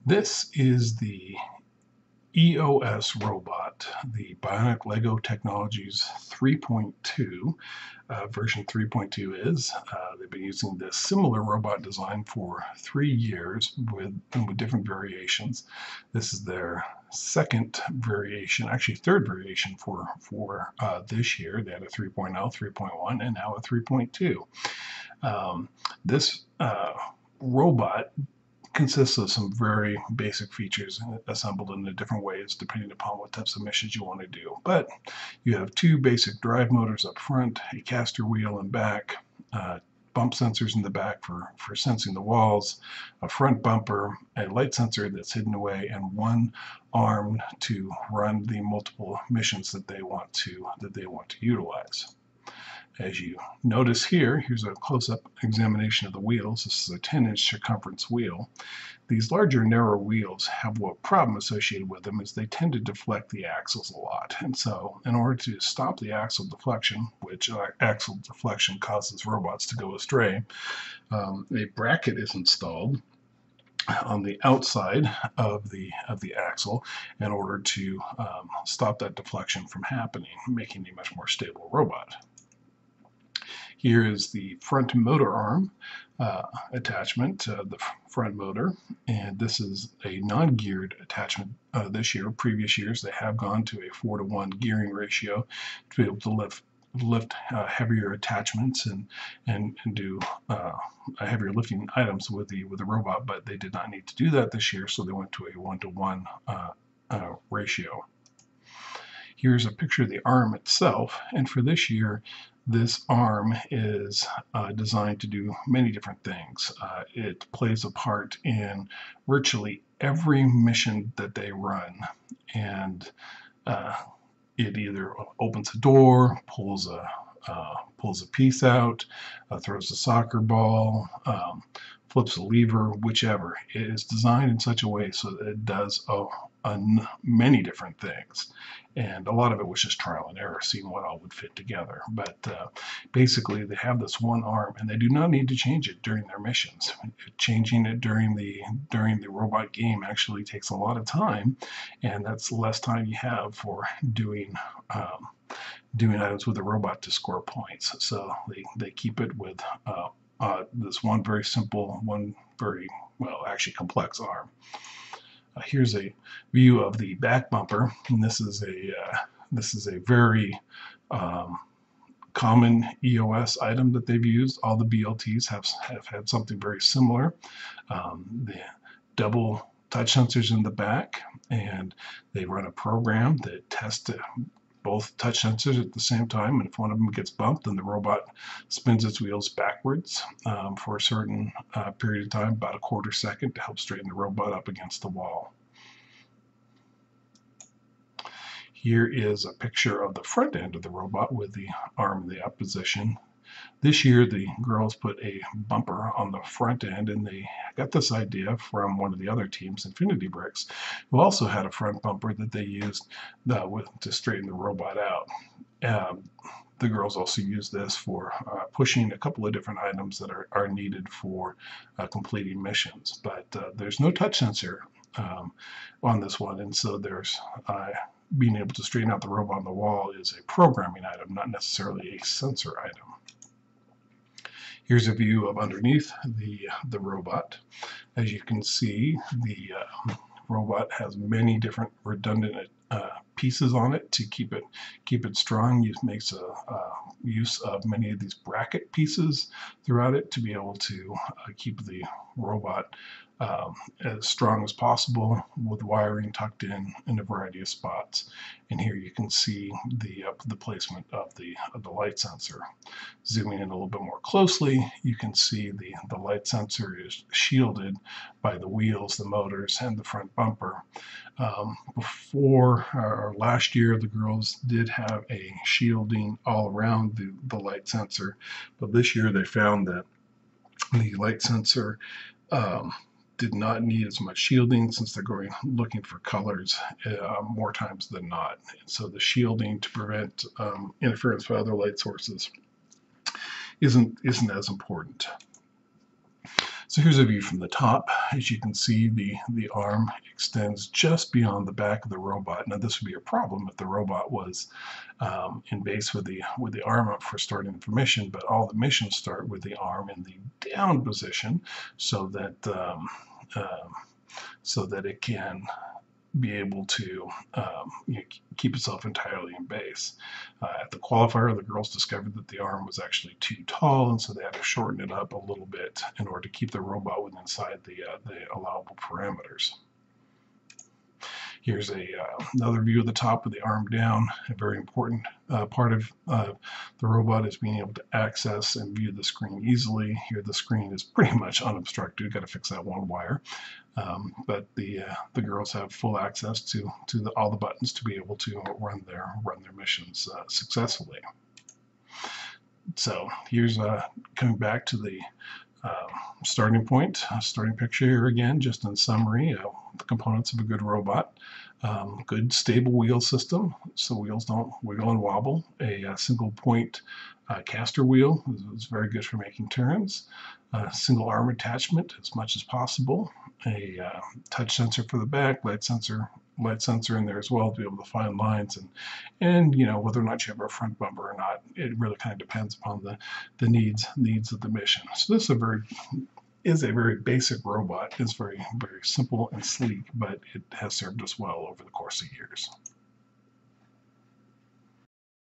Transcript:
This is the EOS robot, the Bionic Lego Technologies 3.2. Version 3.2 is. They've been using this similar robot design for 3 years with different variations. This is their second variation, actually third variation for this year. They had a 3.0, 3.1, and now a 3.2. This robot consists of some very basic features assembled in different ways depending upon what types of missions you want to do. But you have two basic drive motors up front, a caster wheel in back, bump sensors in the back for sensing the walls, a front bumper, a light sensor that's hidden away, and one arm to run the multiple missions that they want to utilize. As you notice here, here's a close-up examination of the wheels. This is a 10-inch circumference wheel. These larger, narrow wheels have a problem associated with them is they tend to deflect the axles a lot. And so in order to stop the axle deflection, which axle deflection causes robots to go astray, a bracket is installed on the outside of the axle in order to stop that deflection from happening, making a much more stable robot. Here is the front motor arm attachment, the front motor, and this is a non-geared attachment this year. Previous years they have gone to a 4-to-1 gearing ratio to be able to lift heavier attachments and do heavier lifting items with the robot, but they did not need to do that this year, so they went to a 1-to-1 ratio. Here's a picture of the arm itself, and for this year, this arm is designed to do many different things. It plays a part in virtually every mission that they run, and it either opens a door, pulls a piece out, throws a soccer ball, flips a lever, whichever. It is designed in such a way so that it does many different things. And a lot of it was just trial and error, seeing what all would fit together. But basically, they have this one arm, and they do not need to change it during their missions. Changing it during the robot game actually takes a lot of time, and that's less time you have for doing items with the robot to score points. So they keep it with this one very simple, one very, well, actually complex arm. Here's a view of the back bumper, and this is a very common EOS item that they've used. All the BLTs have had something very similar. The double touch sensors in the back, and they run a program that tests both touch sensors at the same time, and if one of them gets bumped, then the robot spins its wheels backwards for a certain period of time, about a quarter second, to help straighten the robot up against the wall. Here is a picture of the front end of the robot with the arm in the up position. This year, the girls put a bumper on the front end, and they got this idea from one of the other teams, Infinity Bricks, who also had a front bumper that they used to straighten the robot out. The girls also use this for pushing a couple of different items that are needed for completing missions. But there's no touch sensor on this one, and so there's being able to straighten out the robot on the wall is a programming item, not necessarily a sensor item. Here's a view of underneath the robot. As you can see, the robot has many different redundant pieces on it to keep it strong. It makes use of many of these bracket pieces throughout it to be able to keep the robot as strong as possible, with wiring tucked in a variety of spots. And here you can see the placement of the light sensor. Zooming in a little bit more closely, you can see the light sensor is shielded by the wheels, the motors, and the front bumper. Last year, the girls did have a shielding all around the light sensor, but this year they found that the light sensor did not need as much shielding, since they're looking for colors more times than not. And so the shielding to prevent interference by other light sources isn't as important. So here's a view from the top. As you can see, the arm extends just beyond the back of the robot. Now this would be a problem if the robot was in base with the arm up for starting the mission, but all the missions start with the arm in the down position, so that it can be able to keep itself entirely in base. At the qualifier, the girls discovered that the arm was actually too tall, and so they had to shorten it up a little bit in order to keep the robot within inside the allowable parameters. Here's another view of the top with the arm down. A very important part of the robot is being able to access and view the screen easily. Here the screen is pretty much unobstructed. Got to fix that one wire. But the girls have full access to all the buttons to be able to run their missions successfully. So here's coming back to the starting point, starting picture here again, just in summary, the components of a good robot. Good stable wheel system, so wheels don't wiggle and wobble. A single point caster wheel is very good for making turns. Single arm attachment as much as possible. A touch sensor for the back, light sensor in there as well to be able to find lines, and you know, whether or not you have a front bumper or not, it really kind of depends upon the needs of the mission. So this is a very basic robot. It's very simple and sleek, but it has served us well over the course of years.